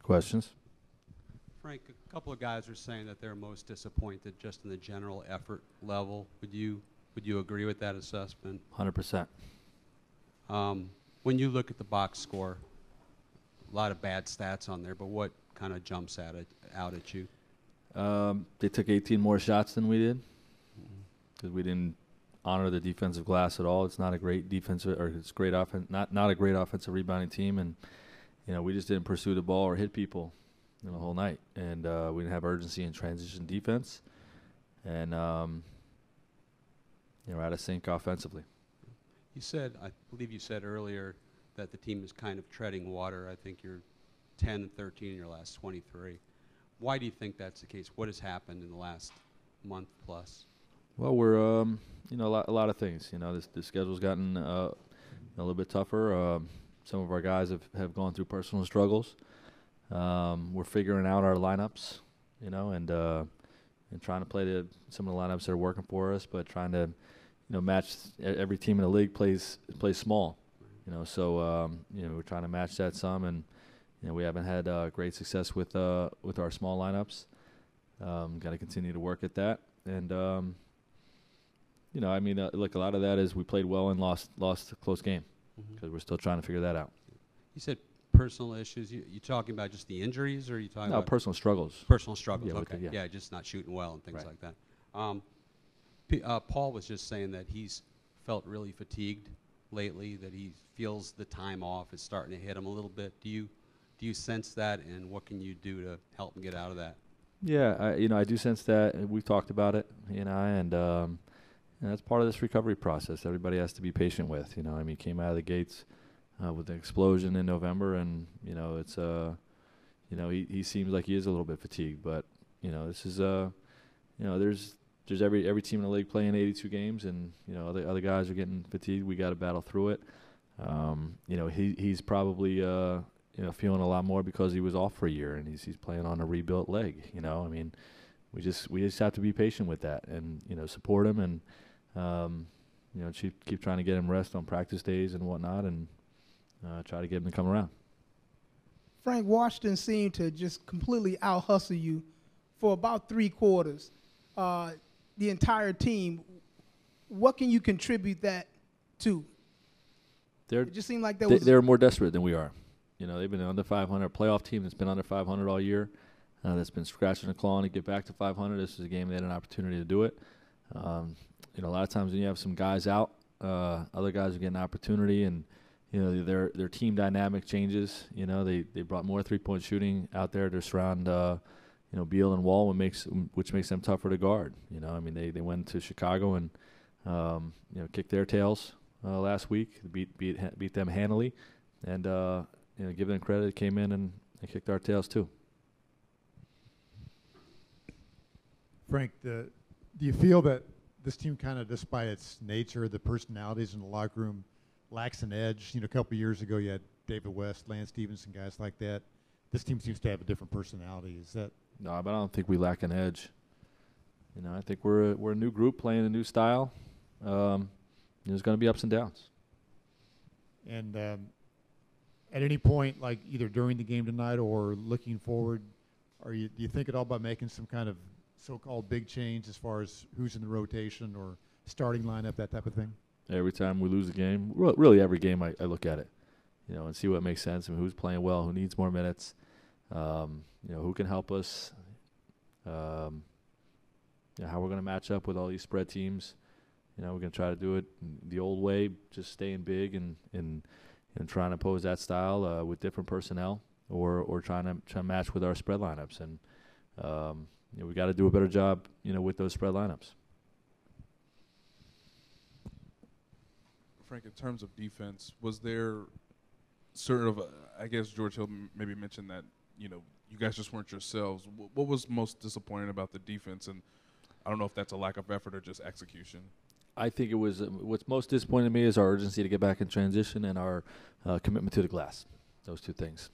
questions. Frank, a couple of guys are saying that they're most disappointed just in the general effort level. Would you agree with that assessment? 100%. When you look at the box score, a lot of bad stats on there, but what kind of jumps out at you? They took 18 more shots than we did because we didn't honor the defensive glass at all. It's not a great defensive, or it's great offense, not a great offensive rebounding team, and we just didn't pursue the ball or hit people the whole night, and we didn't have urgency in transition defense, and we're out of sync offensively. I believe you said earlier that the team is kind of treading water. I think you're 10 and 13 in your last 23. Why do you think that's the case? What has happened in the last month plus? Well, we're a lot of things. The schedule's gotten a little bit tougher. Some of our guys have gone through personal struggles. We're figuring out our lineups, and trying to play some of the lineups that are working for us, but trying to match. Every team in the league plays small, so we're trying to match that some, and we haven't had great success with our small lineups. Got to continue to work at that, and look, a lot of that is we played well and lost a close game because we're still trying to figure that out. You said personal issues. You talking about just the injuries, or are you talking about personal struggles? Personal struggles. Yeah, okay. yeah, just not shooting well and things right. like that. Paul was just saying that he's felt really fatigued lately. That he feels the time off is starting to hit him a little bit. Do you sense that, and what can you do to help him get out of that? Yeah, I do sense that. We've talked about it, and that's part of this recovery process. Everybody has to be patient with. He came out of the gates with an explosion in November, and it's he seems like he is a little bit fatigued. But this is there's every team in the league playing 82 games, and other guys are getting fatigued. We got to battle through it. He's probably feeling a lot more because he was off for a year, and he's playing on a rebuilt leg. We just have to be patient with that, and support him, and keep trying to get him rest on practice days and whatnot, and try to get him to come around. Frank, Washington seemed to just completely out-hustle you for about 3 quarters. The entire team, what can you contribute that to? It just seemed like they're more desperate than we are. They've been under 500, playoff team that's been under 500 all year, that's been scratching and clawing to get back to 500. This is a game they had an opportunity to do it. A lot of times when you have some guys out, other guys are getting an opportunity, and their team dynamic changes. They brought more 3-point shooting out there to surround Beal and Wall, which makes them tougher to guard. They went to Chicago and kicked their tails last week, beat them handily, and give them credit, it came in and kicked our tails too. Frank, do you feel that this team kind of, just by its nature, the personalities in the locker room, lacks an edge? A couple of years ago you had David West, Lance Stevenson, guys like that. This team seems to have a different personality. Is that? No, but I don't think we lack an edge. I think we're a new group playing a new style. There's going to be ups and downs. And at any point, like either during the game tonight or looking forward, do you think at all about making some kind of so-called big change as far as who's in the rotation or starting lineup, that type of thing? Every time we lose a game, really every game I look at it, and see what makes sense and who's playing well, who needs more minutes, who can help us, how we're going to match up with all these spread teams. We're going to try to do it the old way, just staying big and trying to pose that style with different personnel, or trying to match with our spread lineups. And we got to do a better job, with those spread lineups. Frank, in terms of defense, was there sort of, I guess George Hill maybe mentioned that, you guys just weren't yourselves. What was most disappointing about the defense? And I don't know if that's a lack of effort or just execution. I think it was what's most disappointing to me is our urgency to get back in transition and our commitment to the glass. Those two things.